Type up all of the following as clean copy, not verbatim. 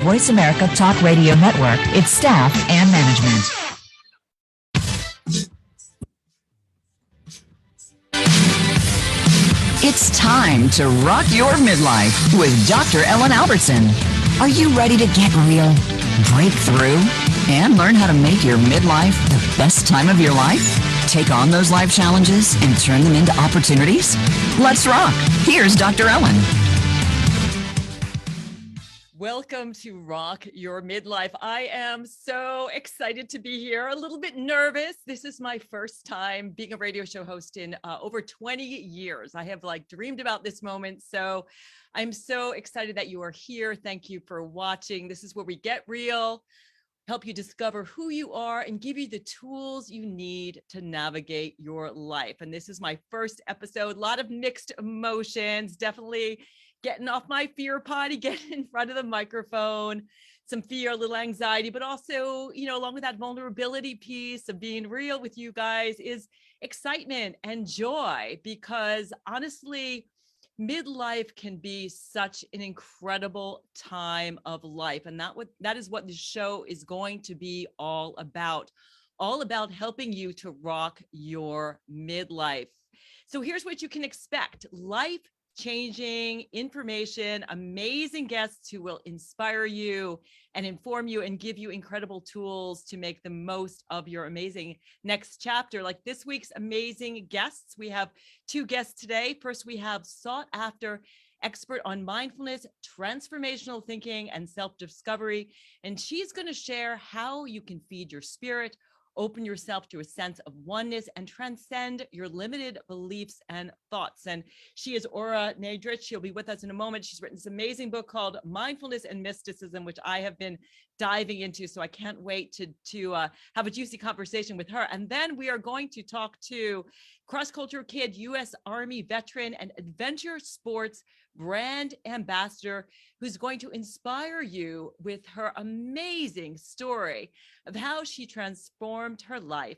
Voice America Talk Radio Network, its staff, and management. It's time to rock your midlife with Dr. Ellen Albertson. Are you ready to get real, break through, and learn how to make your midlife the best time of your life? Take on those life challenges and turn them into opportunities? Let's rock. Here's Dr. Ellen. Welcome to Rock Your Midlife. I am so excited to be here, a little bit nervous. This is my first time being a radio show host in over 20 years. I have dreamed about this moment. So I'm so excited that you are here. Thank you for watching. This is where we get real, help you discover who you are, and give you the tools you need to navigate your life. And this is my first episode, a lot of mixed emotions, definitely getting off my fear potty, getting in front of the microphone, some fear, a little anxiety, but also, along with that vulnerability piece of being real with you guys is excitement and joy, because honestly, midlife can be such an incredible time of life. And that is what the show is going to be all about helping you to rock your midlife. So here's what you can expect. Life-changing information, amazing guests who will inspire you and inform you and give you incredible tools to make the most of your amazing next chapter. Like this week's amazing guests, we have two guests today. First, we have sought after expert on mindfulness, transformational thinking, and self-discovery. And she's going to share how you can feed your spirit, open yourself to a sense of oneness, and transcend your limited beliefs and thoughts. And she is Aura Nadrich. She'll be with us in a moment. She's written this amazing book called Mindfulness and Mysticism, which I have been diving into. So I can't wait to have a juicy conversation with her. And then we are going to talk to cross-culture kid, U.S. Army veteran, and adventure sports brand ambassador, who's going to inspire you with her amazing story of how she transformed her life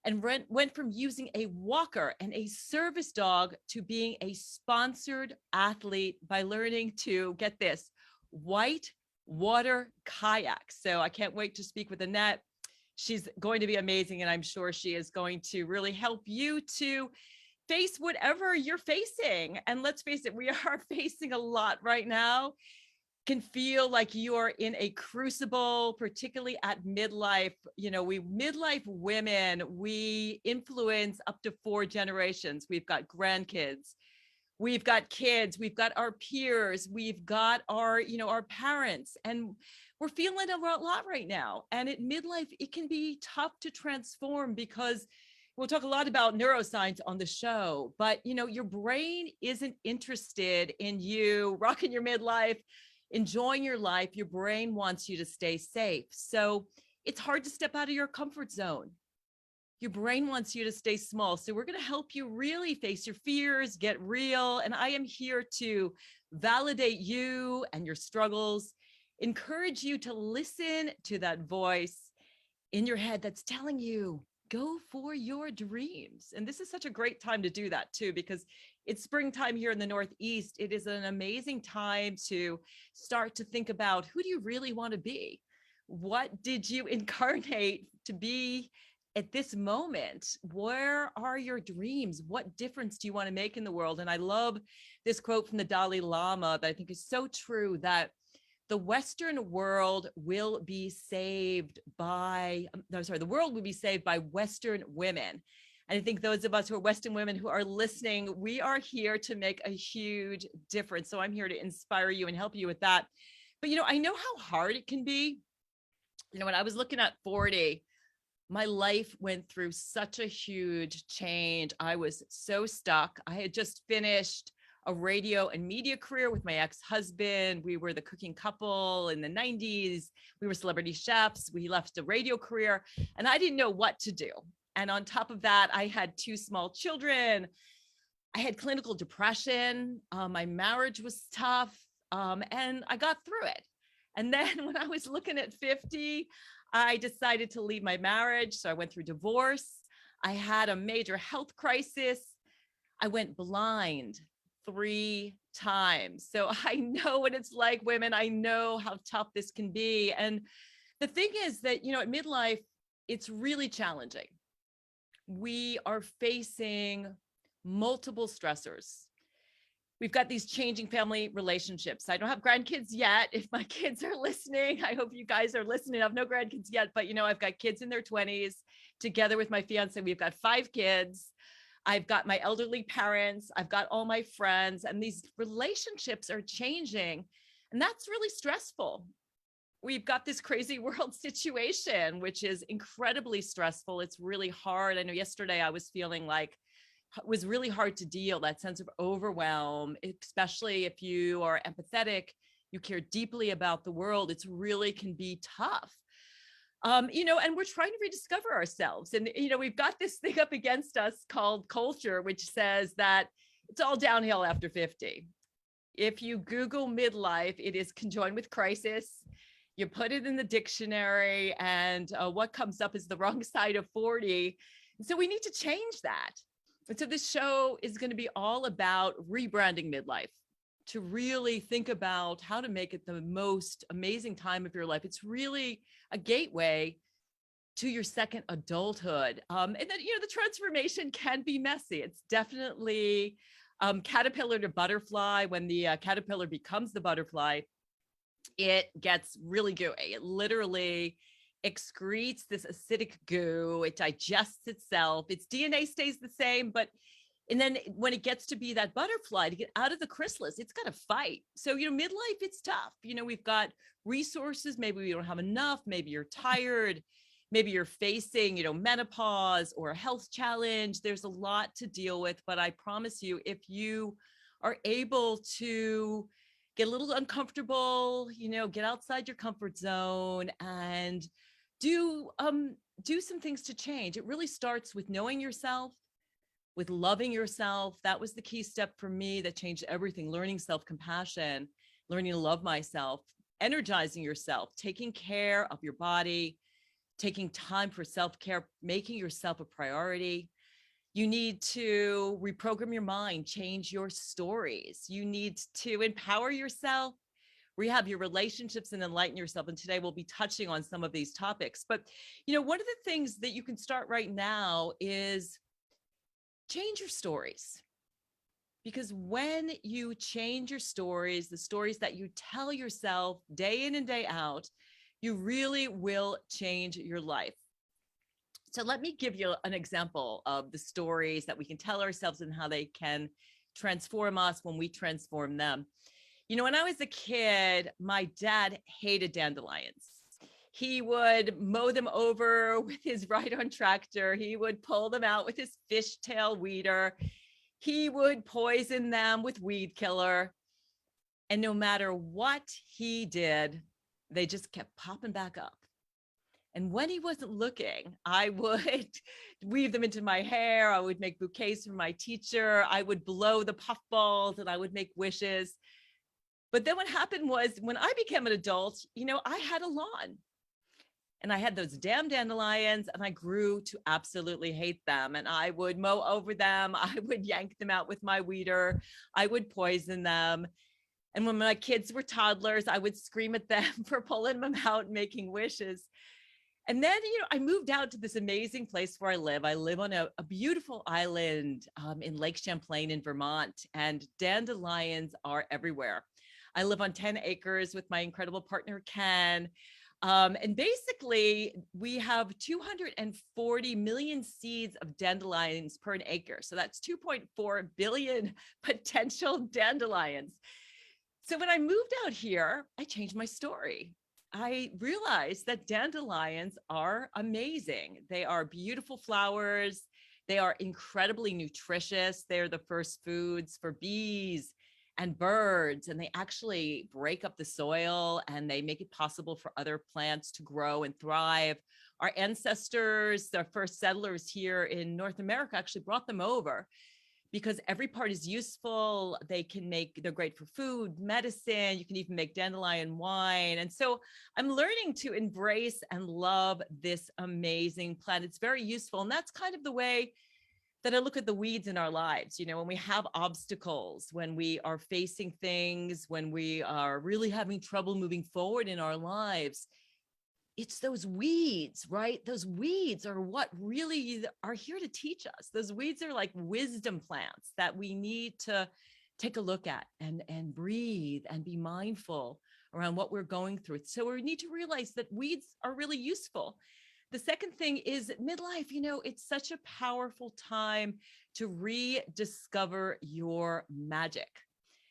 and went from using a walker and a service dog to being a sponsored athlete by learning to, get this, white water kayak. So I can't wait to speak with Annette. She's going to be amazing, and I'm sure she is going to really help you to face whatever you're facing. And let's face it, we are facing a lot right now. Can feel like you are in a crucible, particularly at midlife. We midlife women, we influence up to 4 generations. We've got grandkids, we've got kids, we've got our peers, we've got our, our parents, and we're feeling a lot right now. And at midlife, it can be tough to transform, because we'll talk a lot about neuroscience on the show, but your brain isn't interested in you rocking your midlife, enjoying your life. Your brain wants you to stay safe. So it's hard to step out of your comfort zone. Your brain wants you to stay small. So we're going to help you really face your fears, get real. And I am here to validate you and your struggles, encourage you to listen to that voice in your head that's telling you, go for your dreams. And this is such a great time to do that too, because it's springtime here in the Northeast. It is an amazing time to start to think about, who do you really want to be? What did you incarnate to be at this moment? Where are your dreams? What difference do you want to make in the world? And I love this quote from the Dalai Lama that I think is so true, that the Western world will be saved by, the world will be saved by Western women. And I think those of us who are Western women who are listening, we are here to make a huge difference. So I'm here to inspire you and help you with that. But, I know how hard it can be. When I was looking at 40, my life went through such a huge change. I was so stuck. I had just finished a radio and media career with my ex-husband. We were the cooking couple in the 90s. We were celebrity chefs. We left a radio career, and I didn't know what to do. And on top of that, I had 2 small children. I had clinical depression. My marriage was tough, and I got through it. And then when I was looking at 50, I decided to leave my marriage. So I went through divorce. I had a major health crisis. I went blind 3 times. So I know what it's like, women. I know how tough this can be. And the thing is that, at midlife, it's really challenging. We are facing multiple stressors. We've got these changing family relationships. I don't have grandkids yet. If my kids are listening, I hope you guys are listening. I have no grandkids yet, but I've got kids in their 20s together with my fiance. We've got 5 kids. I've got my elderly parents. I've got all my friends, and these relationships are changing. And that's really stressful. We've got this crazy world situation, which is incredibly stressful. It's really hard. I know yesterday I was feeling like it was really hard to deal, that sense of overwhelm, especially if you are empathetic, you care deeply about the world. It's really can be tough. And we're trying to rediscover ourselves. And, we've got this thing up against us called culture, which says that it's all downhill after 50. If you Google midlife, it is conjoined with crisis. You put it in the dictionary, and what comes up is the wrong side of 40. And so we need to change that. And so this show is going to be all about rebranding midlife, to really think about how to make it the most amazing time of your life. It's really a gateway to your second adulthood. And then, the transformation can be messy. It's definitely caterpillar to butterfly. When the caterpillar becomes the butterfly, it gets really gooey. It literally excretes this acidic goo. It digests itself. Its DNA stays the same, and then when it gets to be that butterfly, to get out of the chrysalis, it's got to fight. So, midlife, it's tough. We've got resources. Maybe we don't have enough. Maybe you're tired. Maybe you're facing, menopause or a health challenge. There's a lot to deal with, but I promise you, if you are able to get a little uncomfortable, get outside your comfort zone and do some things to change. It really starts with knowing yourself, with loving yourself. That was the key step for me that changed everything. Learning self-compassion, learning to love myself, energizing yourself, taking care of your body, taking time for self-care, making yourself a priority. You need to reprogram your mind, change your stories. You need to empower yourself, rehab your relationships, and enlighten yourself. And today we'll be touching on some of these topics. But, one of the things that you can start right now is change your stories. Because when you change your stories, the stories that you tell yourself day in and day out, you really will change your life. So let me give you an example of the stories that we can tell ourselves and how they can transform us when we transform them. When I was a kid, my dad hated dandelions. He would mow them over with his ride-on tractor. He would pull them out with his fishtail weeder. He would poison them with weed killer. And no matter what he did, they just kept popping back up. And when he wasn't looking, I would weave them into my hair. I would make bouquets for my teacher. I would blow the puffballs and I would make wishes. But then what happened was when I became an adult, I had a lawn. And I had those damn dandelions and I grew to absolutely hate them. And I would mow over them. I would yank them out with my weeder. I would poison them. And when my kids were toddlers, I would scream at them for pulling them out and making wishes. And then, I moved out to this amazing place where I live. I live on a beautiful island in Lake Champlain in Vermont, and dandelions are everywhere. I live on 10 acres with my incredible partner, Ken. And basically, we have 240 million seeds of dandelions per an acre. So that's 2.4 billion potential dandelions. So when I moved out here, I changed my story. I realized that dandelions are amazing. They are beautiful flowers. They are incredibly nutritious. They're the first foods for bees and birds, and they actually break up the soil and they make it possible for other plants to grow and thrive. Our ancestors, the first settlers here in North America, actually brought them over because every part is useful. They're great for food, medicine. You can even make dandelion wine. And so I'm learning to embrace and love this amazing plant. It's very useful. And that's kind of the way that I look at the weeds in our lives. When we have obstacles, when we are facing things, when we are really having trouble moving forward in our lives, it's those weeds, right? Those weeds are what really are here to teach us. Those weeds are like wisdom plants that we need to take a look at and breathe and be mindful around what we're going through. So we need to realize that weeds are really useful. The second thing is midlife. It's such a powerful time to rediscover your magic.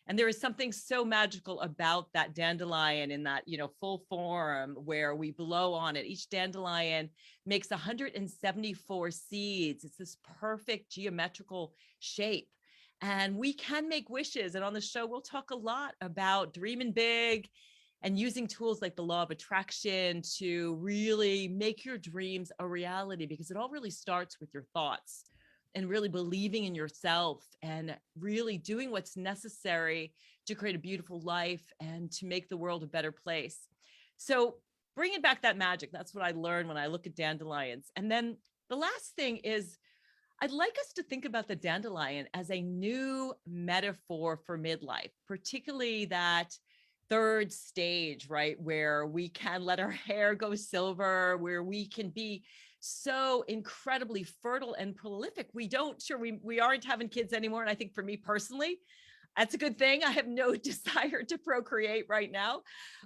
And there is something so magical about that dandelion in that, full form where we blow on it. Each dandelion makes 174 seeds. It's this perfect geometrical shape. And we can make wishes. And on the show, we'll talk a lot about dreaming big and using tools like the law of attraction to really make your dreams a reality, because it all really starts with your thoughts and really believing in yourself and really doing what's necessary to create a beautiful life and to make the world a better place. So bringing back that magic, that's what I learned when I look at dandelions. And then the last thing is, I'd like us to think about the dandelion as a new metaphor for midlife, particularly that third stage, right? Where we can let our hair go silver, where we can be so incredibly fertile and prolific. We aren't having kids anymore. And I think for me personally, that's a good thing. I have no desire to procreate right now.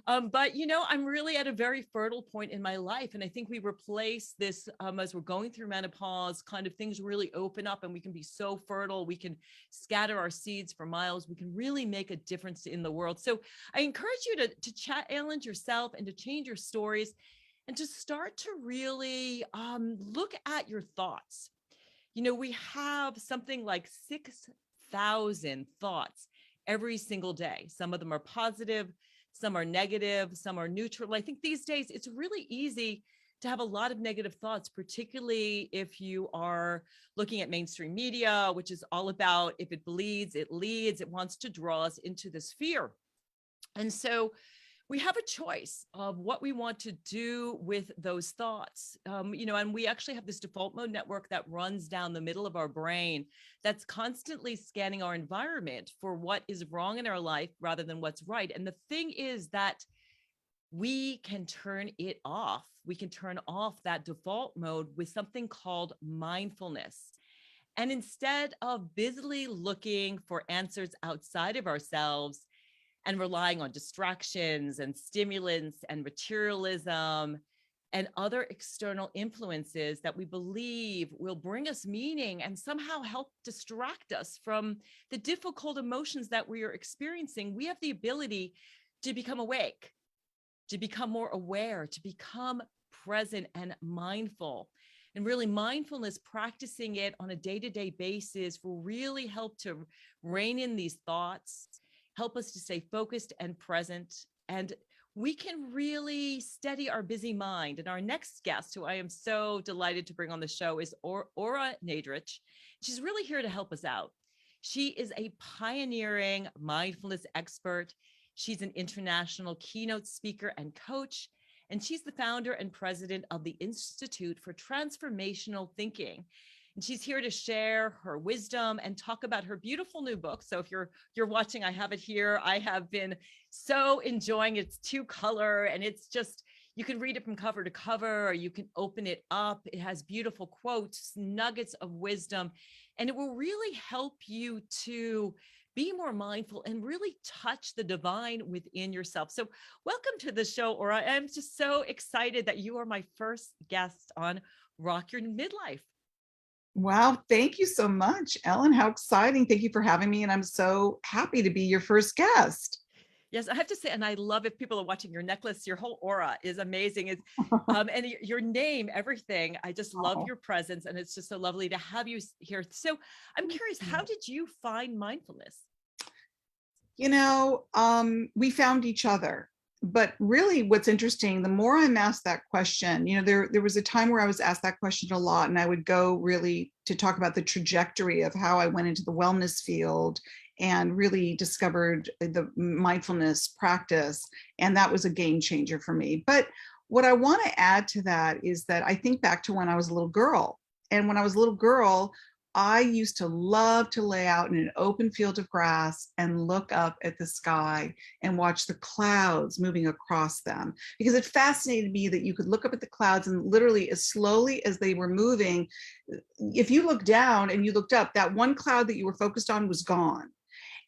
But, I'm really at a very fertile point in my life. And I think we replace this as we're going through menopause, kind of things really open up and we can be so fertile. We can scatter our seeds for miles. We can really make a difference in the world. So I encourage you to challenge yourself and to change your stories and to start to really look at your thoughts. We have something like 6,000 thoughts every single day. Some of them are positive, some are negative, some are neutral. I think these days it's really easy to have a lot of negative thoughts, particularly if you are looking at mainstream media, which is all about if it bleeds, it leads. It wants to draw us into this fear. And so we have a choice of what we want to do with those thoughts. And we actually have this default mode network that runs down the middle of our brain that's constantly scanning our environment for what is wrong in our life rather than what's right. And the thing is that we can turn it off. We can turn off that default mode with something called mindfulness. And instead of busily looking for answers outside of ourselves, and relying on distractions and stimulants and materialism and other external influences that we believe will bring us meaning and somehow help distract us from the difficult emotions that we are experiencing, we have the ability to become awake, to become more aware, to become present and mindful. And really mindfulness, practicing it on a day-to-day basis will really help to rein in these thoughts, help us to stay focused and present, and we can really steady our busy mind. And our next guest, who I am so delighted to bring on the show, is Ora Nadrich. She's really here to help us out. She is a pioneering mindfulness expert. She's an international keynote speaker and coach, and she's the founder and president of the Institute for Transformational Thinking. And she's here to share her wisdom and talk about her beautiful new book. So if you're watching, I have it here. I have been so enjoying it. It's 2-color and it's just, you can read it from cover to cover, or you can open it up. It has beautiful quotes, nuggets of wisdom, and it will really help you to be more mindful and really touch the divine within yourself. So welcome to the show, Ora. I'm just so excited that you are my first guest on Rock Your Midlife. Wow. Thank you so much, Ellen. How exciting. Thank you for having me. And I'm so happy to be your first guest. Yes, I have to say, and I love, if people are watching, your necklace, your whole aura is amazing. It's, and your name, everything. I just love your presence, and it's just so lovely to have you here. So I'm curious, how did you find mindfulness? We found each other. But really what's interesting, the more I'm asked that question, there was a time where I was asked that question a lot, and I would go really to talk about the trajectory of how I went into the wellness field and really discovered the mindfulness practice. And that was a game changer for me. But what I want to add to that is that I think back to when I was a little girl. And when I was a little girl, I used to love to lay out in an open field of grass and look up at the sky and watch the clouds moving across them, because it fascinated me that you could look up at the clouds and literally as slowly as they were moving, if you looked down and you looked up, that one cloud that you were focused on was gone.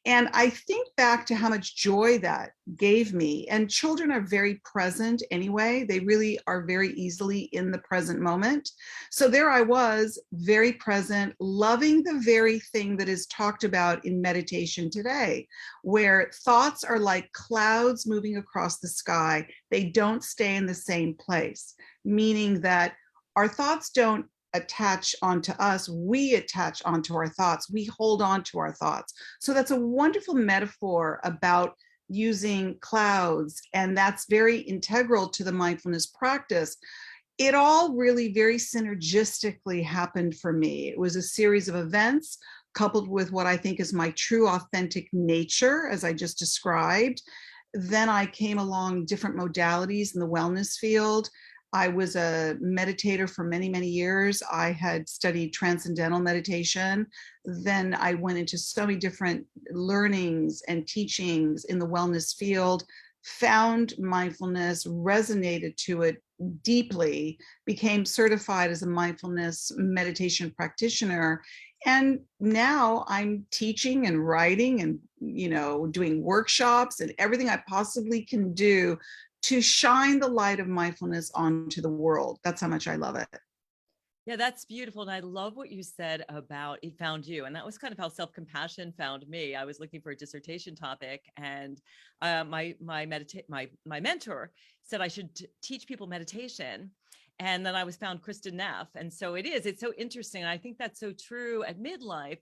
And I think back to how much joy that gave me. And children are very present anyway. They really are very easily in the present moment. So there I was, very present, loving the very thing that is talked about in meditation today, where thoughts are like clouds moving across the sky. They don't stay in the same place, meaning that our thoughts don't attach onto us, we attach onto our thoughts, we hold on to our thoughts. So that's a wonderful metaphor about using clouds, and that's very integral to the mindfulness practice. It all really very synergistically happened for me. It was a series of events coupled with what I think is my true authentic nature, as I just described. Then I came along different modalities in the wellness field. I was a meditator for many, many years. I had studied transcendental meditation. Then I went into so many different learnings and teachings in the wellness field, found mindfulness, resonated to it deeply, became certified as a mindfulness meditation practitioner. And now I'm teaching and writing and, doing workshops and everything I possibly can do to shine the light of mindfulness onto the world. That's how much I love it. Yeah, that's beautiful. And I love what you said about it found you. And that was kind of how self-compassion found me. I was looking for a dissertation topic, and my mentor said I should teach people meditation. And then I was found Kristen Neff. And so it's so interesting. And I think that's so true at midlife,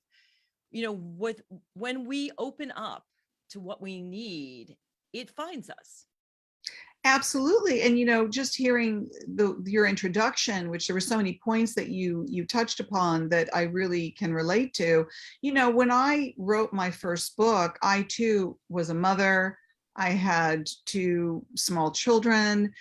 when we open up to what we need, it finds us. Absolutely. And, just hearing your introduction, which there were so many points that you touched upon that I really can relate to. When I wrote my first book, I too was a mother. I had 2 small children.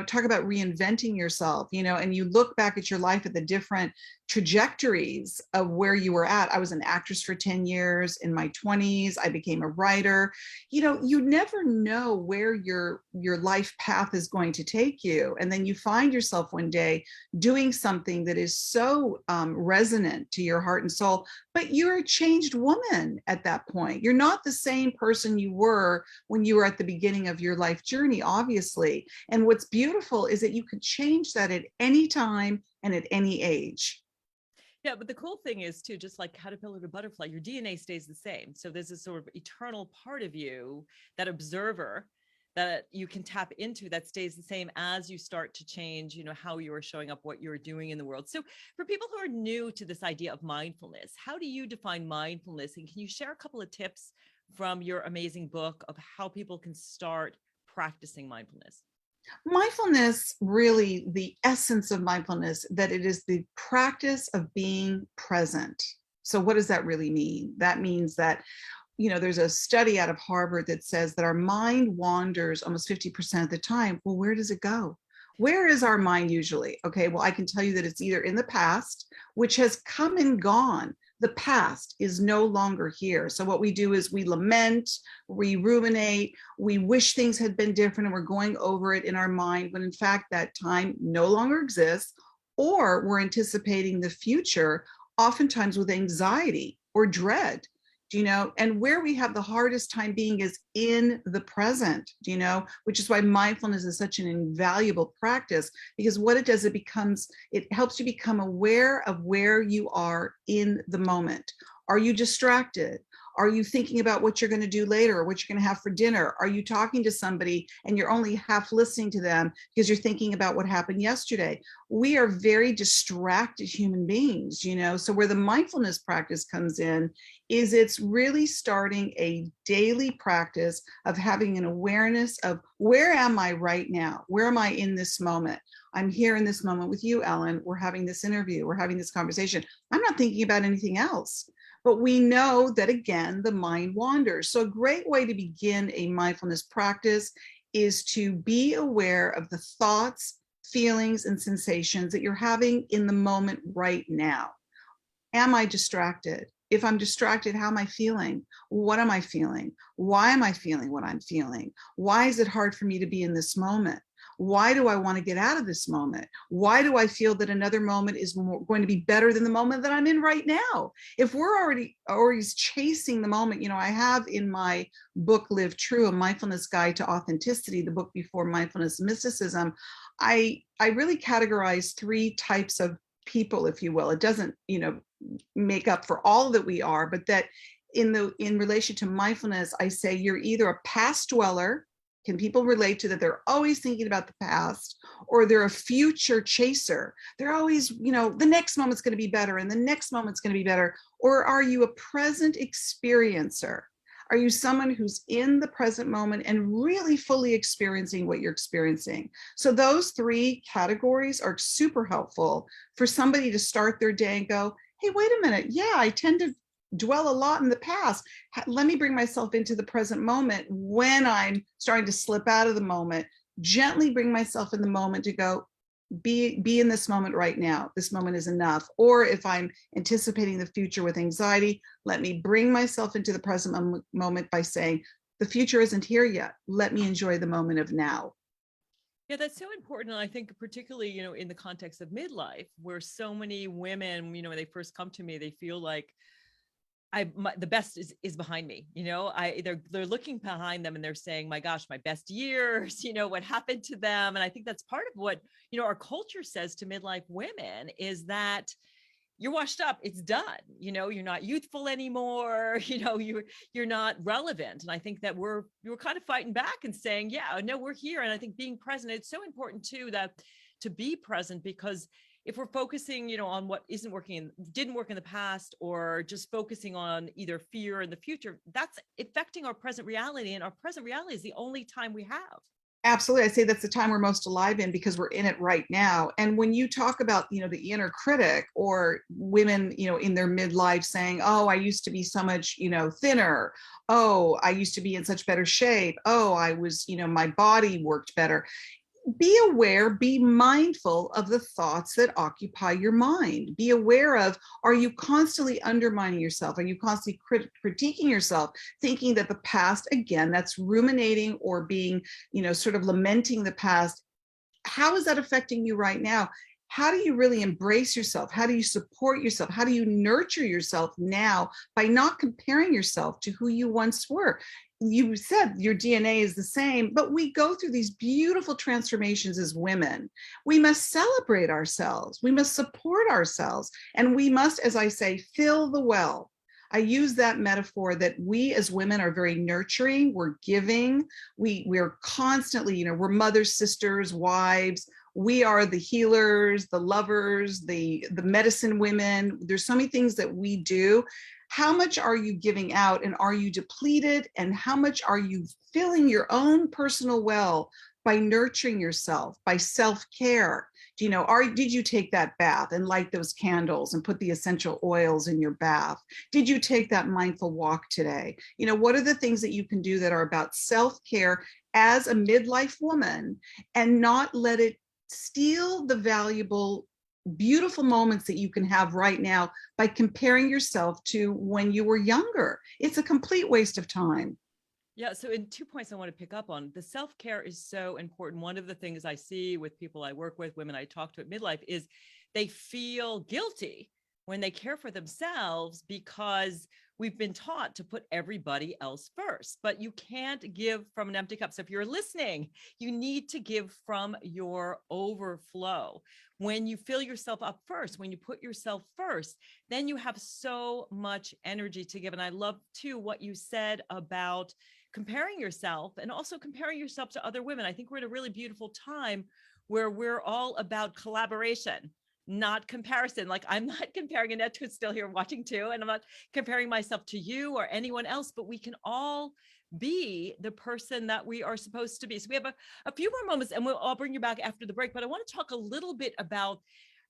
Talk about reinventing yourself, and you look back at your life at the different trajectories of where you were at. I was an actress for 10 years. In my 20s, I became a writer. You never know where your life path is going to take you. And then you find yourself one day doing something that is so resonant to your heart and soul, but you're a changed woman at that point. You're not the same person you were when you were at the beginning of your life journey, obviously. And what's beautiful is that you could change that at any time and at any age. Yeah, but the cool thing is too, just like caterpillar to butterfly, your DNA stays the same. So there's this sort of eternal part of you, that observer that you can tap into, that stays the same as you start to change, how you are showing up, what you're doing in the world. So for people who are new to this idea of mindfulness, how do you define mindfulness? And can you share a couple of tips from your amazing book of how people can start practicing mindfulness? Mindfulness, really the essence of mindfulness, that it is the practice of being present. So what does that really mean? That means that, there's a study out of Harvard that says that our mind wanders almost 50% of the time. Well, where does it go? Where is our mind usually? Okay, well, I can tell you that it's either in the past, which has come and gone. The past is no longer here. So what we do is we lament, we ruminate, we wish things had been different, and we're going over it in our mind when in fact that time no longer exists, or we're anticipating the future, oftentimes with anxiety or dread. And where we have the hardest time being is in the present, which is why mindfulness is such an invaluable practice, because what it does, it helps you become aware of where you are in the moment. Are you distracted? Are you thinking about what you're going to do later or what you're going to have for dinner? Are you talking to somebody and you're only half listening to them because you're thinking about what happened yesterday? We are very distracted human beings, so where the mindfulness practice comes in is it's really starting a daily practice of having an awareness of where am I right now? Where am I in this moment? I'm here in this moment with you, Ellen. We're having this interview. We're having this conversation. I'm not thinking about anything else. But we know that, again, the mind wanders. So a great way to begin a mindfulness practice is to be aware of the thoughts, feelings, and sensations that you're having in the moment right now. am I distracted? If I'm distracted, how am I feeling? What am I feeling? Why am I feeling what I'm feeling? Why is it hard for me to be in this moment? Why do I want to get out of this moment? Why do I feel that another moment is going to be better than the moment that I'm in right now? If we're already chasing the moment, I have in my book, Live True, a mindfulness guide to authenticity, the book before mindfulness mysticism, I really categorize 3 types of people, if you will. It doesn't, make up for all that we are, but that in relation to mindfulness, I say you're either a past dweller. Can people relate to that? They're always thinking about the past, or they're a future chaser. They're always, the next moment's going to be better and the next moment's going to be better. Or are you a present experiencer? Are you someone who's in the present moment and really fully experiencing what you're experiencing? So those 3 categories are super helpful for somebody to start their day and go, hey, wait a minute. Yeah, I tend to dwell a lot in the past. Let me bring myself into the present moment when I'm starting to slip out of the moment. Gently bring myself in the moment to go, be in this moment right now. This moment is enough. Or if I'm anticipating the future with anxiety, let me bring myself into the present moment by saying, the future isn't here yet. Let me enjoy the moment of now. Yeah, that's so important. And I think particularly, in the context of midlife, where so many women, when they first come to me, they feel like the best is behind me. They're looking behind them and they're saying, my gosh, my best years, what happened to them. And I think that's part of what, our culture says to midlife women is that you're washed up. It's done. You're not youthful anymore. You're not relevant. And I think that we're kind of fighting back and saying, yeah, no, we're here. And I think being present, it's so important too, that to be present, because if we're focusing, on what isn't working, didn't work in the past, or just focusing on either fear in the future, that's affecting our present reality. And our present reality is the only time we have. Absolutely. I say that's the time we're most alive in because we're in it right now. And when you talk about, the inner critic or women, in their midlife saying, oh, I used to be so much, thinner. Oh, I used to be in such better shape. Oh, I was, my body worked better. Be aware, be mindful of the thoughts that occupy your mind. Be aware of, are you constantly undermining yourself? Are you constantly critiquing yourself, thinking that the past, again, that's ruminating or being, sort of lamenting the past? How is that affecting you right now? How do you really embrace yourself? How do you support yourself? How do you nurture yourself now by not comparing yourself to who you once were? You said your DNA is the same, but we go through these beautiful transformations as women. We must celebrate ourselves. We must support ourselves. And we must, as I say, fill the well. I use that metaphor that we as women are very nurturing, we're giving, we're constantly, we're mothers, sisters, wives. We are the healers, the lovers, the medicine women. There's so many things that we do. How much are you giving out, and are you depleted? And how much are you filling your own personal well by nurturing yourself, by self-care? Did you take that bath and light those candles and put the essential oils in your bath? Did you take that mindful walk today? What are the things that you can do that are about self-care as a midlife woman, and not let it steal the valuable, beautiful moments that you can have right now by comparing yourself to when you were younger? It's a complete waste of time. Yeah. So in 2 points I want to pick up on, the self-care is so important. One of the things I see with people I work with, women I talk to at midlife, is they feel guilty when they care for themselves because we've been taught to put everybody else first. But you can't give from an empty cup. So if you're listening, you need to give from your overflow. When you fill yourself up first, when you put yourself first, then you have so much energy to give. And I love too what you said about comparing yourself, and also comparing yourself to other women. I think we're in a really beautiful time where we're all about collaboration, not comparison. Like, I'm not comparing, Annette, who's still here watching too, and I'm not comparing myself to you or anyone else, but we can all be the person that we are supposed to be. So we have a few more moments, and I'll bring you back after the break, but I want to talk a little bit about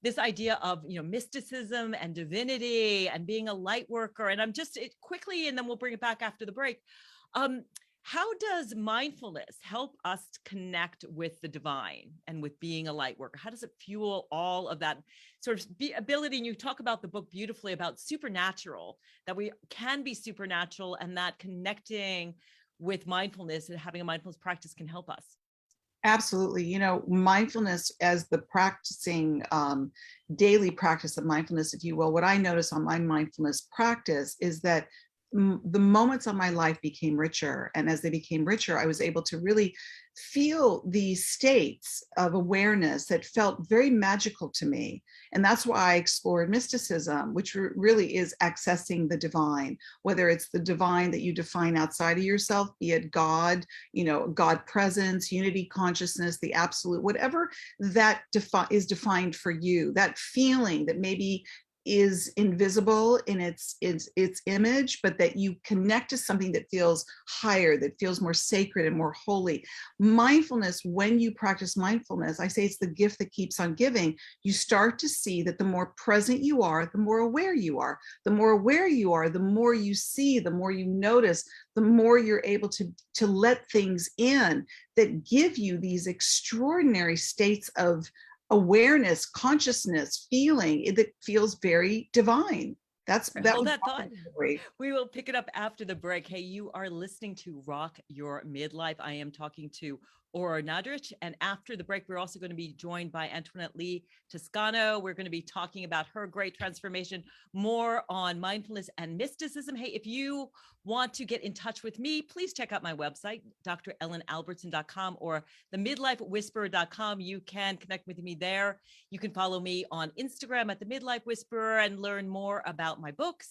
this idea of, mysticism and divinity and being a light worker. And I'm just quickly, and then we'll bring it back after the break. how does mindfulness help us connect with the divine and with being a light worker? How does it fuel all of that sort of ability? And you talk about the book beautifully about supernatural, that we can be supernatural, and that connecting with mindfulness and having a mindfulness practice can help us. Absolutely. Mindfulness as the practicing daily practice of mindfulness, if you will, what I notice on my mindfulness practice is that the moments of my life became richer. And as they became richer, I was able to really feel these states of awareness that felt very magical to me. And that's why I explored mysticism, which really is accessing the divine, whether it's the divine that you define outside of yourself, be it God, God presence, unity consciousness, the absolute, whatever that is defined for you, that feeling that maybe is invisible in its image, but that you connect to something that feels higher, that feels more sacred and more holy. Mindfulness, when you practice mindfulness, I say it's the gift that keeps on giving. You start to see that the more present you are, the more aware you are. The more aware you are, the more you see, the more you notice, the more you're able to let things in that give you these extraordinary states of awareness, consciousness, feeling that feels very divine. Hold that thought. We will pick it up after the break. Hey, you are listening to Rock Your Midlife. I am talking to Aura Nadrich. And after the break, we're also going to be joined by Antoinette Lee Toscano. We're going to be talking about her great transformation, more on mindfulness and mysticism. Hey, if you want to get in touch with me, please check out my website, dr.ellen.albertson.com or themidlifewhisperer.com. You can connect with me there. You can follow me on Instagram at The Midlife Whisperer and learn more about my books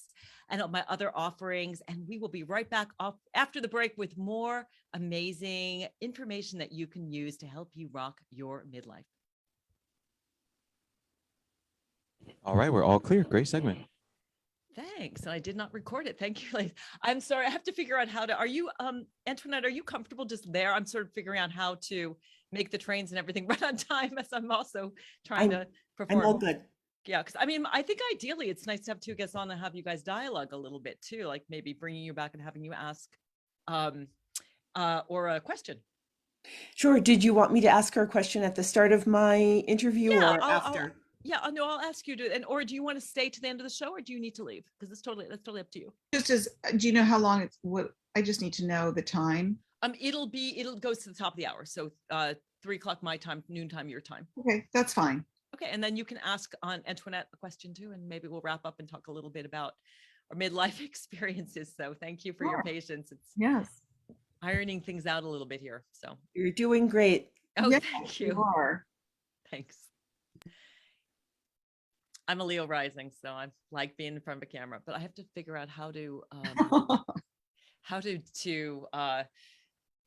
and my other offerings. And we will be right back off after the break with more amazing information that you can use to help you rock your midlife. All right, we're all clear. Great segment. Thanks. And I did not record it. Thank you. I'm sorry. I have to figure out how to, are you, Antoinette, are you comfortable just there? I'm sort of figuring out how to make the trains and everything run on time as I'm also trying to perform. I'm all good. Yeah, because I mean, I think ideally it's nice to have two guests on and have you guys dialogue a little bit too, like maybe bringing you back and having you ask or a question. Sure. Did you want me to ask her a question at the start of my interview or after? I'll ask you to, or do you want to stay to the end of the show, or do you need to leave? Because that's totally up to you. Do you know how long I just need to know the time. It'll goes to the top of the hour. So 3:00 my time, noontime your time. Okay, that's fine. Okay, and then you can ask on Antoinette a question too, and maybe we'll wrap up and talk a little bit about our midlife experiences. So thank you for your patience. It's ironing things out a little bit here. So you're doing great. Oh, yes, thank you. You are. Thanks. I'm a Leo rising, so I like being in front of a camera, but I have to figure out how to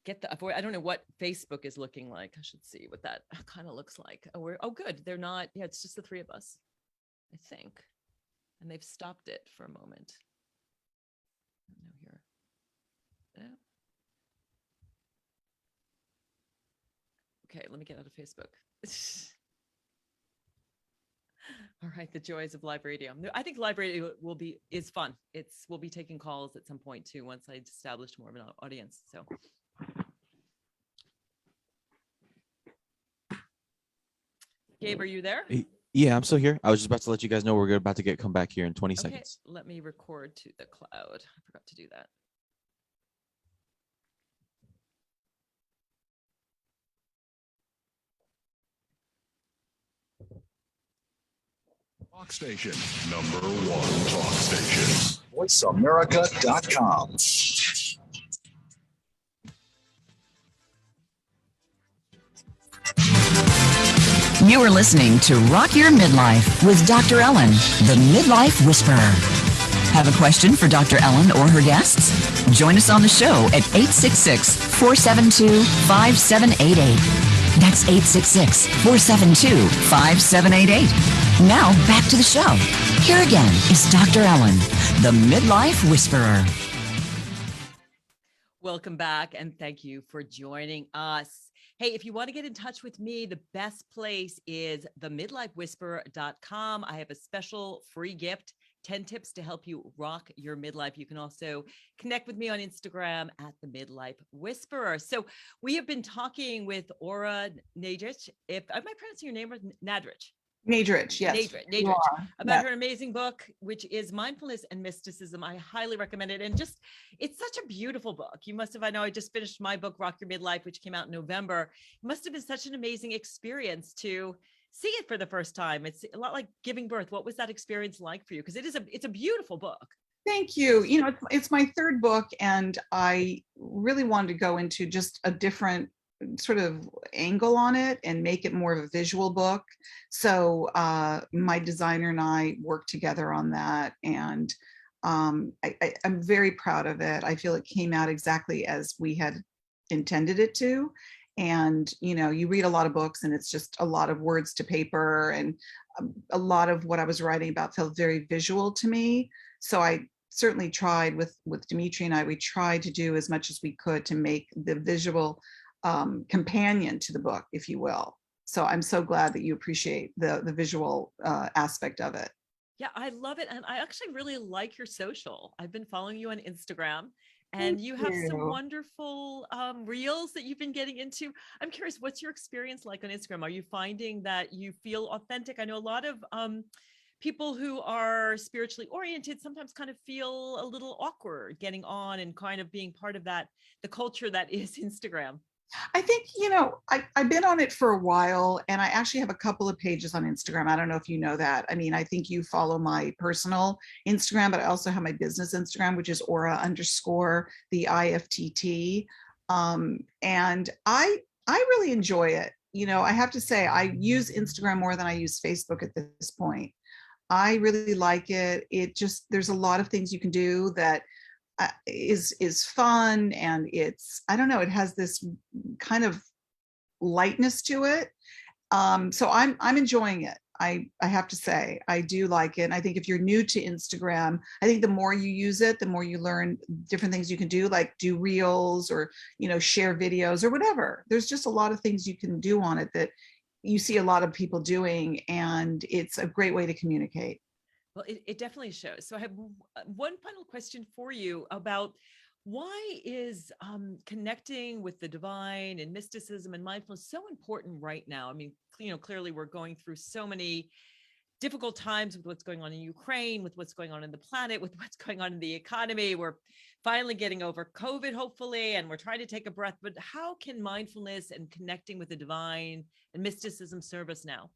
get the, I don't know what Facebook is looking like. I should see what that kind of looks like. Oh, good. They're not, yeah, it's just the three of us, I think. And they've stopped it for a moment. No, here. Yeah. Okay, let me get out of Facebook. All right, the joys of live radio. I think live radio is fun. We'll be taking calls at some point too, once I establish more of an audience. So. Gabe, are you there? Yeah, I'm still here. I was just about to let you guys know we're about to come back here in 20 seconds. Let me record to the cloud. I forgot to do that. Talk station, number one talk station. VoiceAmerica.com. You are listening to Rock Your Midlife with Dr. Ellen, the Midlife Whisperer. Have a question for Dr. Ellen or her guests? Join us on the show at 866-472-5788. That's 866-472-5788. Now back to the show. Here again is Dr. Ellen, the Midlife Whisperer. Welcome back, and thank you for joining us. Hey, if you want to get in touch with me, the best place is themidlifewhisperer.com. I have a special free gift 10 tips to help you rock your midlife. You can also connect with me on Instagram at the Midlife Whisperer. So we have been talking with Aura Nadrich. Am I pronouncing your name right? Nadrich? Nadrich, yes. Nadrich, about her amazing book, which is Mindfulness and Mysticism. I highly recommend it. And just, it's such a beautiful book. You must have, I know I just finished my book, Rock Your Midlife, which came out in November. It must have been such an amazing experience to see it for the first time. It's a lot like giving birth. What was that experience like for you? Because it's a beautiful book. Thank you. You know, it's my third book, and I really wanted to go into just a different sort of angle on it and make it more of a visual book. So my designer and I worked together on that, and I'm very proud of it. I feel it came out exactly as we had intended it to. And, you know, you read a lot of books and it's just a lot of words to paper, and a lot of what I was writing about felt very visual to me. So I certainly tried with Dimitri and I, we tried to do as much as we could to make the visual companion to the book, if you will. So I'm so glad that you appreciate the visual aspect of it. Yeah, I love it. And I actually really like your social. I've been following you on Instagram. And you have some wonderful reels that you've been getting into. I'm curious, what's your experience like on Instagram? Are you finding that you feel authentic? I know a lot of people who are spiritually oriented sometimes kind of feel a little awkward getting on and kind of being part of that, the culture that is Instagram. I think, you know, I've been on it for a while, and I actually have a couple of pages on Instagram. I don't know if you know that. I mean, I think you follow my personal Instagram, but I also have my business Instagram, which is Aura_the IFTT. And I really enjoy it. You know, I have to say, I use Instagram more than I use Facebook at this point. I really like it. It just, there's a lot of things you can do that is fun, and it's, I don't know, it has this kind of lightness to it. So I'm enjoying it. I have to say, I do like it. And I think if you're new to Instagram, I think the more you use it, the more you learn different things you can do, like do reels or, you know, share videos or whatever. There's just a lot of things you can do on it that you see a lot of people doing, and it's a great way to communicate. Well, it definitely shows. So I have one final question for you about why is connecting with the divine and mysticism and mindfulness so important right now? I mean, you know, clearly we're going through so many difficult times with what's going on in Ukraine, with what's going on in the planet, with what's going on in the economy. We're finally getting over COVID, hopefully, and we're trying to take a breath. But how can mindfulness and connecting with the divine and mysticism serve us now?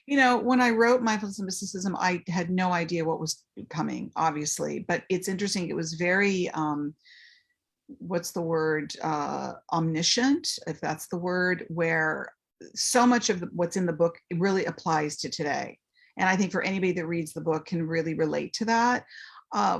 You know, when I wrote Mindfulness and Mysticism, I had no idea what was coming, obviously, but it's interesting. It was very, what's the word, omniscient, if that's the word, where so much of what's in the book really applies to today. And I think for anybody that reads the book can really relate to that.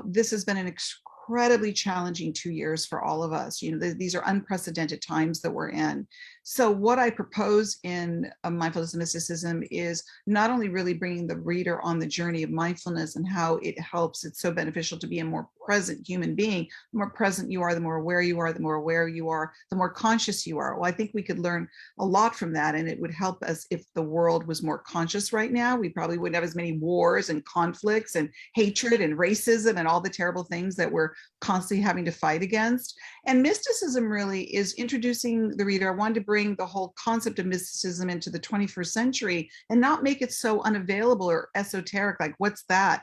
This has been an incredibly challenging 2 years for all of us. You know, these are unprecedented times that we're in. So what I propose in Mindfulness and Mysticism is not only really bringing the reader on the journey of mindfulness and how it helps, it's so beneficial to be a more present human being. The more present you are, the more aware you are, the more aware you are, the more conscious you are. Well, I think we could learn a lot from that, and it would help us if the world was more conscious right now. We probably wouldn't have as many wars and conflicts and hatred and racism and all the terrible things that we're constantly having to fight against. And mysticism really is introducing the reader. I wanted to bring the whole concept of mysticism into the 21st century and not make it so unavailable or esoteric, like what's that?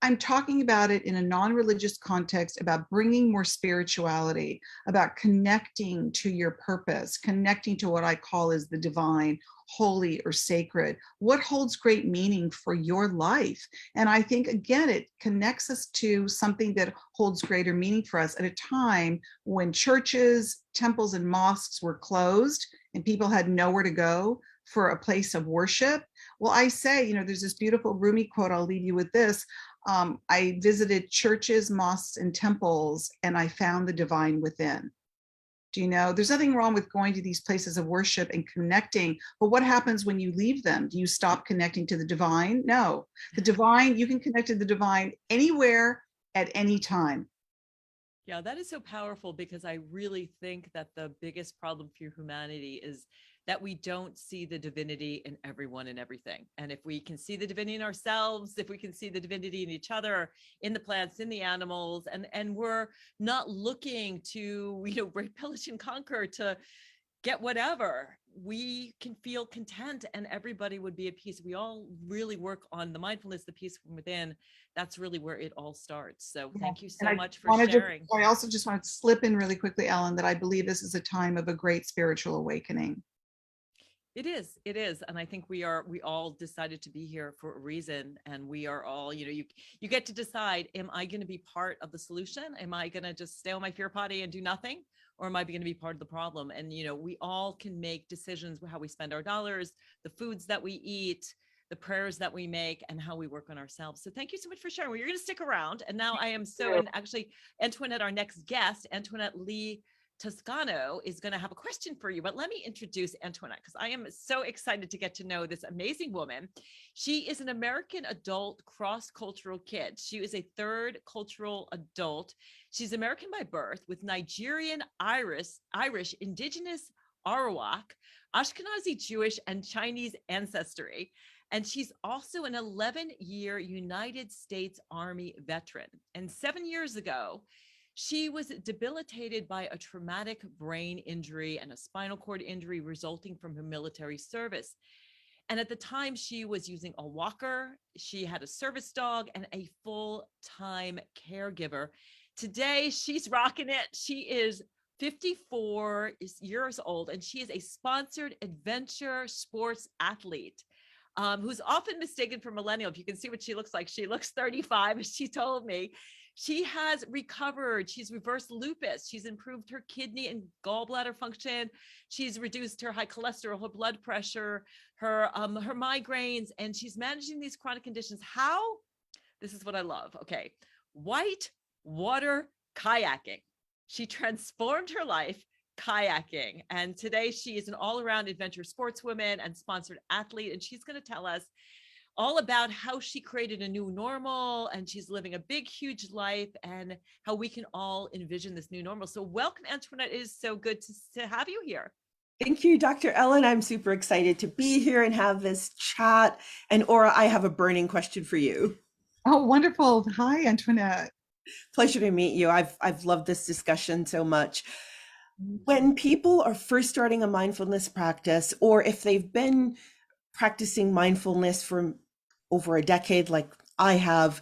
I'm talking about it in a non-religious context, about bringing more spirituality, about connecting to your purpose, connecting to what I call is the divine, holy, or sacred. What holds great meaning for your life? And I think, again, it connects us to something that holds greater meaning for us at a time when churches, temples, and mosques were closed and people had nowhere to go for a place of worship. Well, I say, you know, there's this beautiful Rumi quote, I'll leave you with this. I visited churches, mosques, and temples, and I found the divine within. Do you know, there's nothing wrong with going to these places of worship and connecting, but what happens when you leave them? Do you stop connecting to the divine? No, the divine, you can connect to the divine anywhere at any time. Yeah, that is so powerful, because I really think that the biggest problem for humanity is that we don't see the divinity in everyone and everything. And if we can see the divinity in ourselves, if we can see the divinity in each other, in the plants, in the animals, and we're not looking to, rape, pillage, and conquer to get whatever, we can feel content and everybody would be at peace. We all really work on the mindfulness, the peace from within. That's really where it all starts. So thank you so much for sharing. I also just want to slip in really quickly, Ellen, that I believe this is a time of a great spiritual awakening. It is. And I think we all decided to be here for a reason. And we are all, you get to decide, am I going to be part of the solution? Am I going to just stay on my fear potty and do nothing? Or am I going to be part of the problem? And, we all can make decisions how we spend our dollars, the foods that we eat, the prayers that we make, and how we work on ourselves. So thank you so much for sharing. Well, you're going to stick around. And now I am and actually Antoinette, our next guest, Antoinette Lee Toscano, is going to have a question for you, but let me introduce Antoinette because I am so excited to get to know this amazing woman. She is an American adult cross-cultural kid. She is a third cultural adult. She's American by birth with Nigerian, Irish, Indigenous, Arawak, Ashkenazi Jewish, and Chinese ancestry. And she's also an 11-year United States Army veteran. And 7 years ago, she was debilitated by a traumatic brain injury and a spinal cord injury resulting from her military service. And at the time, she was using a walker. She had a service dog and a full-time caregiver. Today, she's rocking it. She is 54 years old, and she is a sponsored adventure sports athlete who's often mistaken for millennial. If you can see what she looks like, she looks 35, as she told me. She has recovered. She's reversed lupus. She's improved her kidney and gallbladder function. She's reduced her high cholesterol, her blood pressure, her migraines, and she's managing these chronic conditions. How? This is what I love. Okay. White water kayaking. She transformed her life kayaking. And today she is an all-around adventure sportswoman and sponsored athlete. And she's going to tell us all about how she created a new normal, and she's living a big, huge life, and how we can all envision this new normal. So welcome, Antoinette. It is so good to have you here. Thank you, Dr. Ellen. I'm super excited to be here and have this chat. And Aura, I have a burning question for you. Oh, wonderful. Hi, Antoinette. Pleasure to meet you. I've loved this discussion so much. When people are first starting a mindfulness practice, or if they've been practicing mindfulness for over a decade, like I have,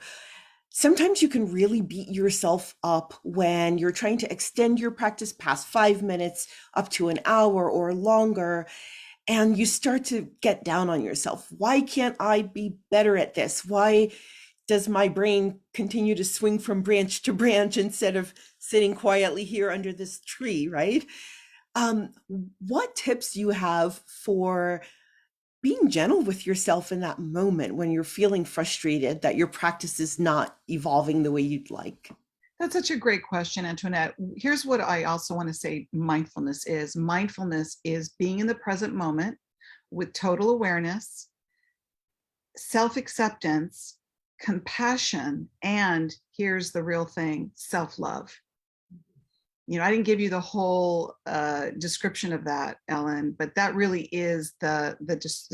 sometimes you can really beat yourself up when you're trying to extend your practice past 5 minutes up to an hour or longer. And you start to get down on yourself. Why can't I be better at this? Why does my brain continue to swing from branch to branch instead of sitting quietly here under this tree, right? What tips do you have for being gentle with yourself in that moment when you're feeling frustrated that your practice is not evolving the way you'd like? That's such a great question, Antoinette. Here's what I also want to say mindfulness is. Mindfulness is being in the present moment with total awareness, self-acceptance, compassion, and here's the real thing, self-love. I didn't give you the whole description of that, Ellen, but that really is the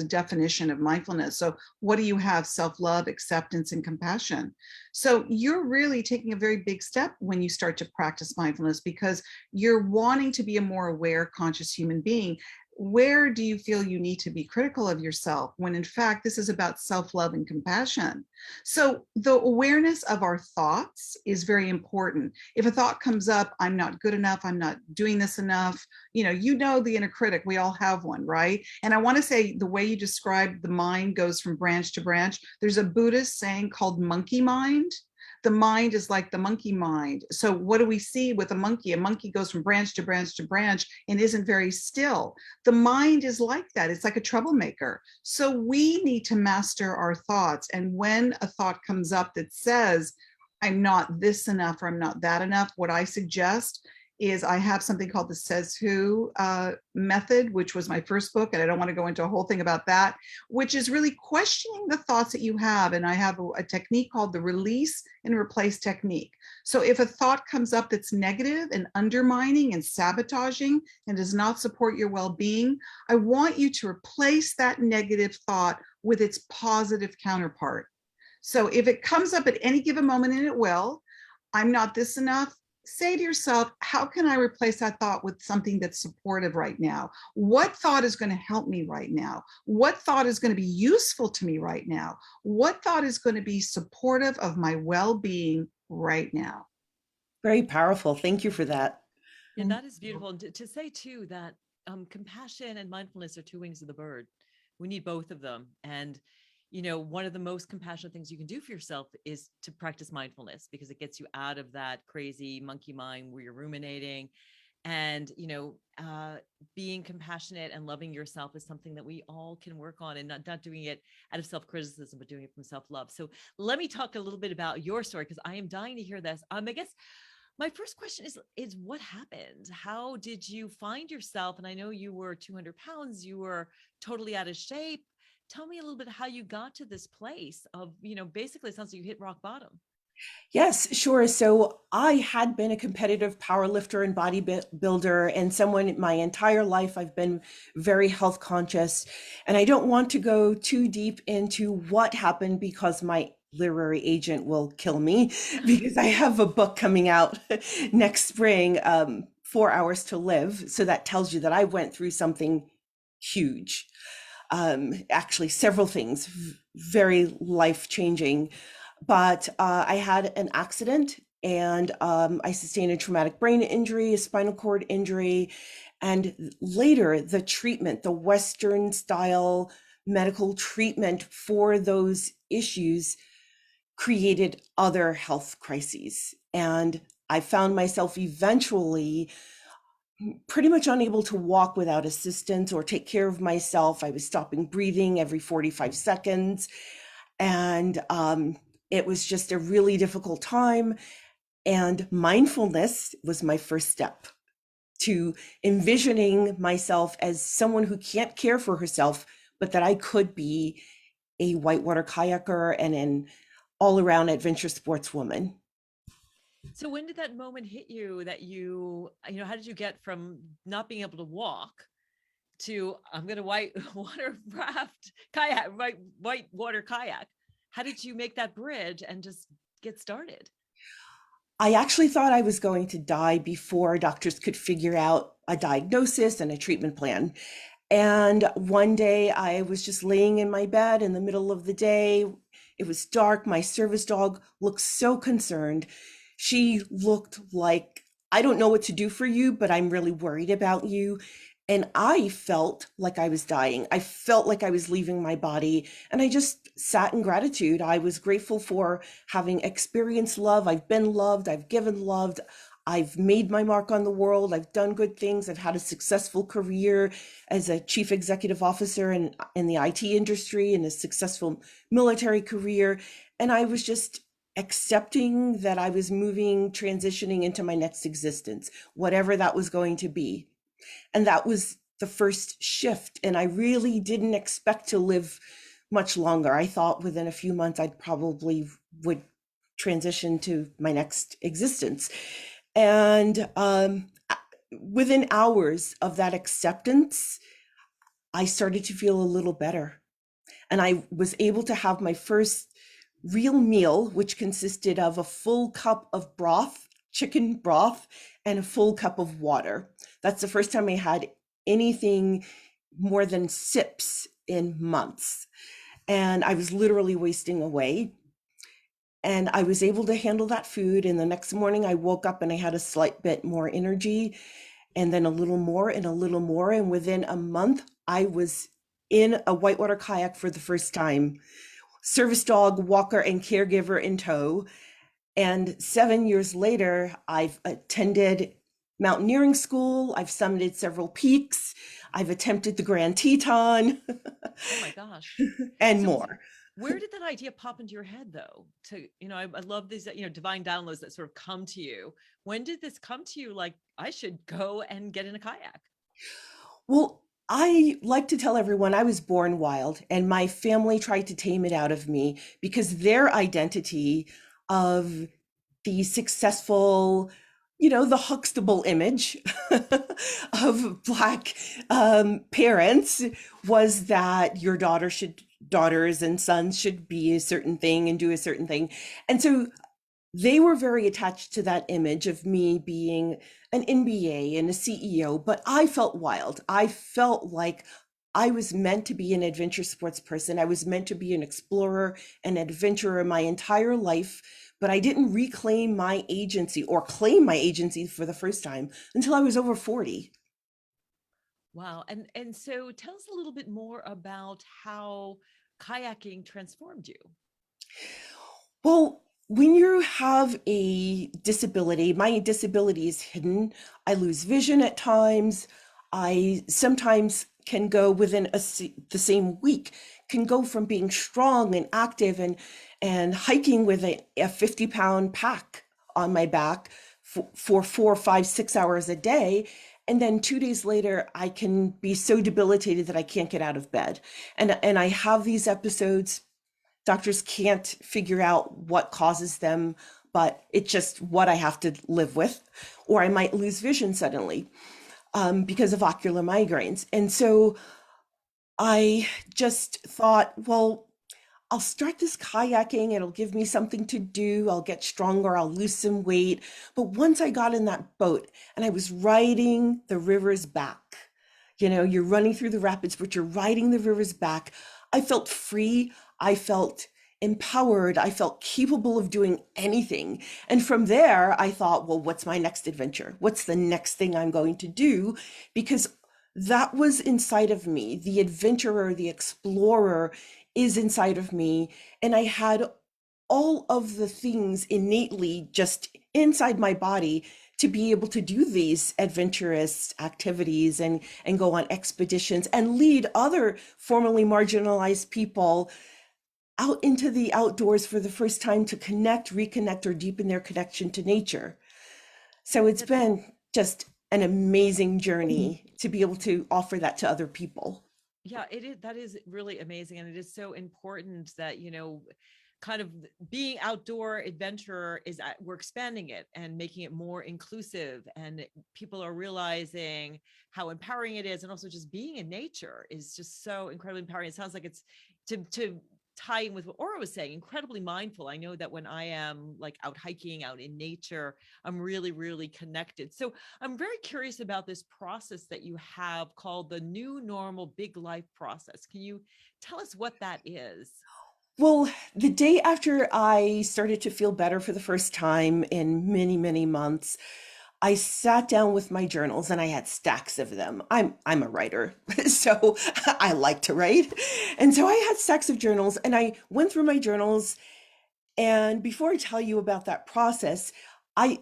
definition of mindfulness. So what do you have? Self-love, acceptance, and compassion. So you're really taking a very big step when you start to practice mindfulness, because you're wanting to be a more aware, conscious human being. Where do you feel you need to be critical of yourself when in fact this is about self-love and compassion? So the awareness of our thoughts is very important. If a thought comes up, I'm not good enough, I'm not doing this enough, the inner critic, we all have one, right? And I want to say the way you described the mind goes from branch to branch. There's a Buddhist saying called monkey mind. The mind is like the monkey mind. So what do we see with a monkey? A monkey goes from branch to branch to branch and isn't very still. The mind is like that. It's like a troublemaker. So we need to master our thoughts. And when a thought comes up that says, I'm not this enough or I'm not that enough, what I suggest is I have something called the Says Who method, which was my first book. And I don't want to go into a whole thing about that, which is really questioning the thoughts that you have. And I have a technique called the release and replace technique. So if a thought comes up that's negative and undermining and sabotaging and does not support your well-being, I want you to replace that negative thought with its positive counterpart. So if it comes up at any given moment, and it will, I'm not this enough, say to yourself, how can I replace that thought with something that's supportive right now? What thought is going to help me right now? What thought is going to be useful to me right now? What thought is going to be supportive of my well-being right now? Very powerful. Thank you for that. And that is beautiful. And to say too that compassion and mindfulness are two wings of the bird. We need both of them. And one of the most compassionate things you can do for yourself is to practice mindfulness, because it gets you out of that crazy monkey mind where you're ruminating. And, being compassionate and loving yourself is something that we all can work on, and not doing it out of self-criticism, but doing it from self-love. So let me talk a little bit about your story, because I am dying to hear this. I guess my first question is what happened? How did you find yourself? And I know you were 200 pounds, you were totally out of shape. Tell me a little bit how you got to this place of, basically it sounds like you hit rock bottom. Yes, sure. So I had been a competitive power lifter and bodybuilder, and someone my entire life I've been very health conscious. And I don't want to go too deep into what happened, because my literary agent will kill me, because I have a book coming out next spring, 4 Hours to Live. So that tells you that I went through something huge. Actually, several things, very life-changing. But I had an accident, and I sustained a traumatic brain injury, a spinal cord injury, and later the treatment, the Western style medical treatment for those issues, created other health crises. And I found myself eventually pretty much unable to walk without assistance or take care of myself. I was stopping breathing every 45 seconds. And it was just a really difficult time. And mindfulness was my first step to envisioning myself as someone who can't care for herself, but that I could be a whitewater kayaker and an all-around adventure sportswoman. So when did that moment hit you that how did you get from not being able to walk to I'm going to whitewater kayak? How did you make that bridge and just get started? I actually thought I was going to die before doctors could figure out a diagnosis and a treatment plan. And one day I was just laying in my bed in the middle of the day. It was dark. My service dog looked so concerned. She looked like, I don't know what to do for you, but I'm really worried about you. And I felt like I was dying. I felt like I was leaving my body. And I just sat in gratitude. I was grateful for having experienced love. I've been loved. I've given love. I've made my mark on the world. I've done good things. I've had a successful career as a chief executive officer in the IT industry and a successful military career. And I was just accepting that I was transitioning into my next existence, whatever that was going to be. And that was the first shift. And I really didn't expect to live much longer. I thought within a few months, I probably would transition to my next existence. And within hours of that acceptance, I started to feel a little better. And I was able to have my first real meal, which consisted of a full cup of broth, chicken broth, and a full cup of water. That's the first time I had anything more than sips in months. And I was literally wasting away. And I was able to handle that food. And the next morning I woke up and I had a slight bit more energy, and then a little more and a little more. And within a month, I was in a whitewater kayak for the first time, service dog, walker, and caregiver in tow. And 7 years later, I've attended mountaineering school. I've summited several peaks. I've attempted the Grand Teton. Oh my gosh. And So more. where did that idea pop into your head though? I love these, divine downloads that sort of come to you. When did this come to you? Like, I should go and get in a kayak. Well, I like to tell everyone I was born wild, and my family tried to tame it out of me because their identity of the successful, the Huxtable image of Black parents was that your daughters and sons should be a certain thing and do a certain thing. And so they were very attached to that image of me being an MBA and a CEO, but I felt wild. I felt like I was meant to be an adventure sports person. I was meant to be an explorer, an adventurer my entire life, but I didn't reclaim my agency or claim my agency for the first time until I was over 40. Wow. And so tell us a little bit more about how kayaking transformed you. Well, when you have a disability, my disability is hidden. I lose vision at times. I sometimes can go within the same week, can go from being strong and active and hiking with a 50-pound pack on my back for 4, 5, 6 hours a day. And then 2 days later, I can be so debilitated that I can't get out of bed. And I have these episodes. Doctors can't figure out what causes them, but it's just what I have to live with. Or I might lose vision suddenly because of ocular migraines. And so I just thought, well, I'll start this kayaking. It'll give me something to do. I'll get stronger. I'll lose some weight. But once I got in that boat and I was riding the river's back, you're running through the rapids, but you're riding the river's back. I felt free. I felt empowered. I felt capable of doing anything. And from there, I thought, well, what's my next adventure? What's the next thing I'm going to do? Because that was inside of me. The adventurer, the explorer is inside of me. And I had all of the things innately just inside my body to be able to do these adventurous activities and go on expeditions and lead other formerly marginalized people out into the outdoors for the first time to connect, reconnect, or deepen their connection to nature. So it's been just an amazing journey to be able to offer that to other people. Yeah, it is. That is really amazing. And it is so important that, kind of being outdoor adventurer we're expanding it and making it more inclusive, and people are realizing how empowering it is. And also just being in nature is just so incredibly empowering. It sounds like it's to tie in with what Aura was saying, incredibly mindful. I know that when I am like out hiking, out in nature, I'm really, really connected. So I'm very curious about this process that you have called the New Normal Big Life process. Can you tell us what that is? Well, the day after I started to feel better for the first time in many, many months, I sat down with my journals and I had stacks of them. I'm a writer, so I like to write. And so I had stacks of journals and I went through my journals. And before I tell you about that process, I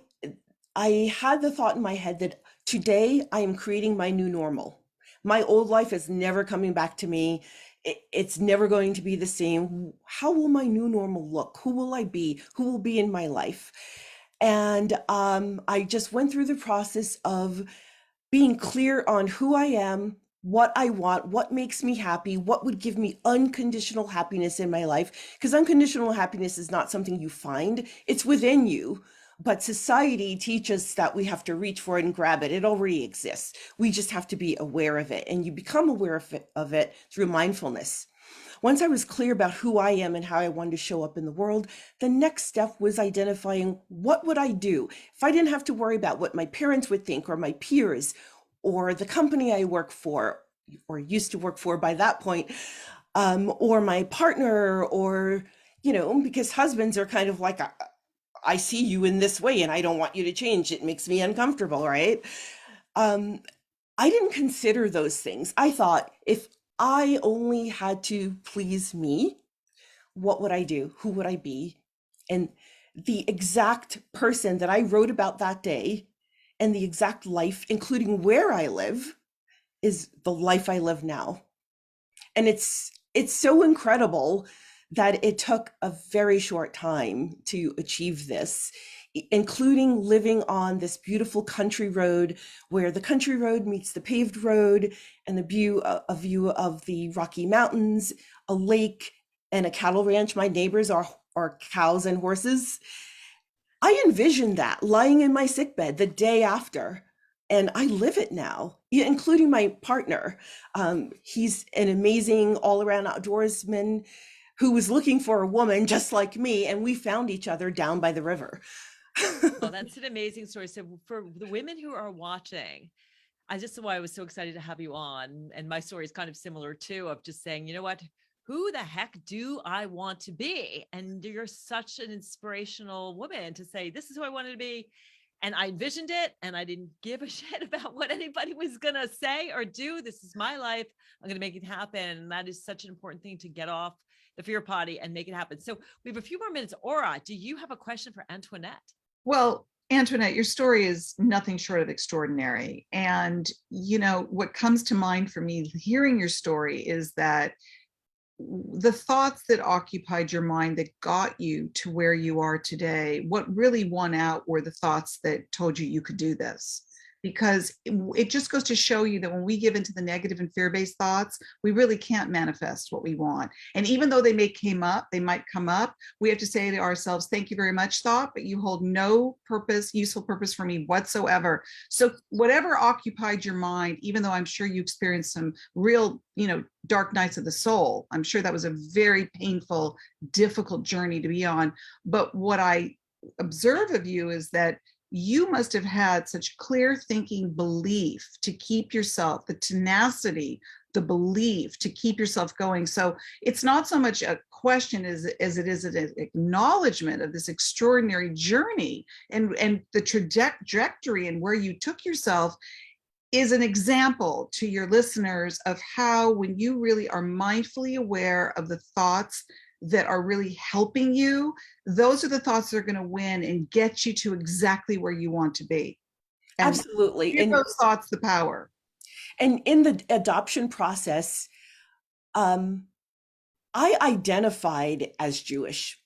had the thought in my head that today I am creating my new normal. My old life is never coming back to me. It's never going to be the same. How will my new normal look? Who will I be? Who will be in my life? And I just went through the process of being clear on who I am, what I want, what makes me happy, what would give me unconditional happiness in my life. Because unconditional happiness is not something you find, it's within you. But society teaches that we have to reach for it and grab it. It already exists. We just have to be aware of it. And you become aware of it through mindfulness. Once I was clear about who I am and how I wanted to show up in the world, the next step was identifying what would I do if I didn't have to worry about what my parents would think or my peers or the company I work for or used to work for by that point, or my partner, or, because husbands are kind of like, I see you in this way and I don't want you to change. It makes me uncomfortable, right? I didn't consider those things. I thought if I only had to please me, what would I do? Who would I be? And the exact person that I wrote about that day and the exact life, including where I live, is the life I live now. And it's so incredible that it took a very short time to achieve this, including living on this beautiful country road where the country road meets the paved road, and a view of the Rocky Mountains, a lake, and a cattle ranch. My neighbors are cows and horses. I envisioned that lying in my sickbed the day after, and I live it now, including my partner. He's an amazing all-around outdoorsman who was looking for a woman just like me, and we found each other down by the river. Oh, that's an amazing story. So for the women who are watching, that's why I was so excited to have you on. And my story is kind of similar too, of just saying, you know what, who the heck do I want to be? And you're such an inspirational woman to say, this is who I wanted to be. And I envisioned it, and I didn't give a shit about what anybody was going to say or do. This is my life. I'm going to make it happen. And that is such an important thing, to get off the fear potty and make it happen. So we have a few more minutes. Aura, do you have a question for Antoinette? Well, Antoinette, your story is nothing short of extraordinary. And, what comes to mind for me hearing your story is that the thoughts that occupied your mind that got you to where you are today, what really won out were the thoughts that told you you could do this. Because it just goes to show you that when we give into the negative and fear-based thoughts, we really can't manifest what we want. And even though they might come up, we have to say to ourselves, thank you very much, thought, but you hold no useful purpose for me whatsoever. So whatever occupied your mind, even though I'm sure you experienced some real, dark nights of the soul, I'm sure that was a very painful, difficult journey to be on. But what I observe of you is that you must have had such clear thinking belief to keep yourself, the tenacity, the belief to keep yourself going. So it's not so much a question as it is an acknowledgement of this extraordinary journey, and the trajectory and where you took yourself is an example to your listeners of how, when you really are mindfully aware of the thoughts that are really helping you, those are the thoughts that are going to win and get you to exactly where you want to be. And absolutely. give those thoughts the power. And in the adoption process, I identified as Jewish.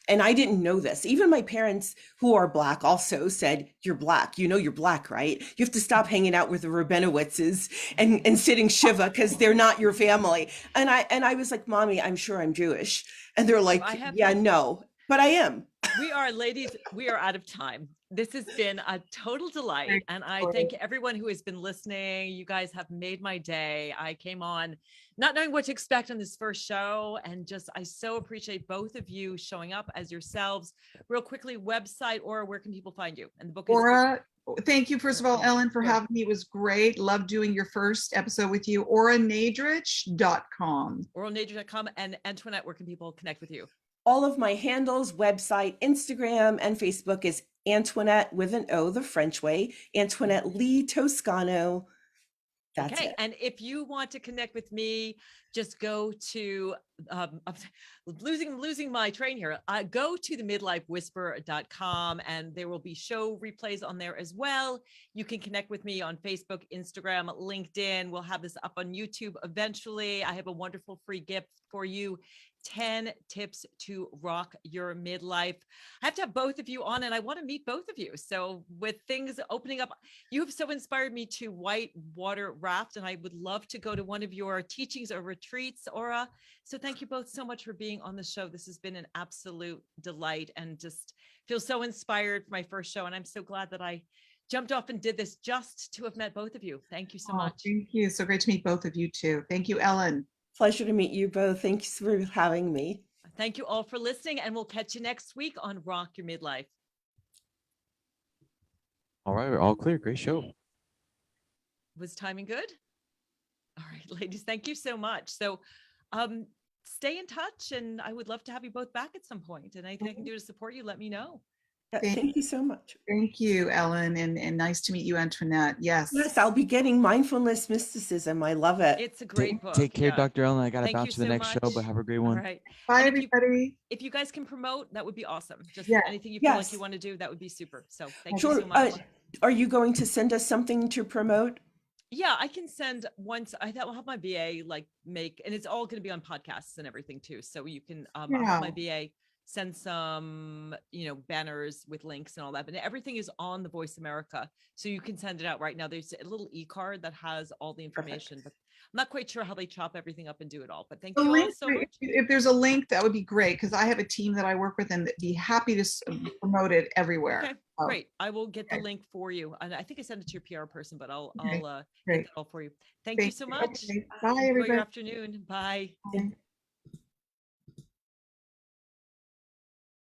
And I didn't know this. Even my parents, who are Black, also said, you're Black. You're Black, right? You have to stop hanging out with the Rabinowitzes and sitting Shiva because they're not your family. And I was like, Mommy, I'm sure I'm Jewish. And they're like, yeah, no, but I am. We are, ladies, we are out of time. This has been a total delight. And I thank everyone who has been listening. You guys have made my day. I came on not knowing what to expect on this first show. And I so appreciate both of you showing up as yourselves. Real quickly, website, Aura, where can people find you? And the book is Aura. Thank you, first of all, Ellen, for having me. It was great. Loved doing your first episode with you. auranadrich.com. auranadrich.com. And Antoinette, where can people connect with you? All of my handles, website, Instagram, and Facebook is Antoinette with an O, the French way, Antoinette Lee Toscano. That's it. And if you want to connect with me, just go to, I'm losing my train here. Go to the midlifewhisper.com, and there will be show replays on there as well. You can connect with me on Facebook, Instagram, LinkedIn. We'll have this up on YouTube eventually. I have a wonderful free gift for you. 10 tips to rock your midlife. I have to have both of you on, and I want to meet both of you. So with things opening up, you have so inspired me to white water raft, and I would love to go to one of your teachings or retreats, Aura. So thank you both so much for being on the show. This has been an absolute delight, and just feel so inspired for my first show. And I'm so glad that I jumped off and did this just to have met both of you. Thank you so much. Thank you. So great to meet both of you too. Thank you, Ellen. Pleasure to meet you both. Thanks for having me. Thank you all for listening, and we'll catch you next week on Rock Your Midlife. All right, we're all clear. Great show. Was timing good? All right, ladies, thank you so much. So stay in touch, and I would love to have you both back at some point. And anything I can do to support you, let me know. Thank you so much. Thank you, Ellen, and nice to meet you, Antoinette. Yes. Yes, I'll be getting Mindfulness Mysticism. I love it. It's a great book. Take care, Yeah. Dr. Ellen. I got to Thank bounce you to the so next show, much. but have a great All one. right. Bye, And everybody. if you guys can promote, that would be awesome. Just Yeah. anything you feel Yes. like you want to do, that would be super. So thank you Sure. so much. Are you going to send us something to promote? Yeah, I can send once. I'll have my VA like make, and it's all going to be on podcasts and everything too. So you can, I'll have my VA send some, banners with links and all that, but everything is on the Voice America. So you can send it out right now. There's a little e-card that has all the information, but I'm not quite sure how they chop everything up and do it all, but thank The you all link, so much. if there's a link, that would be great, because I have a team that I work with and be happy to promote it everywhere. Okay, great. I will get the link for you. And I think I sent it to your PR person, but I'll get Great. that all for you. Thank you so much. Okay. Bye, Enjoy your everybody. afternoon. Bye. Bye.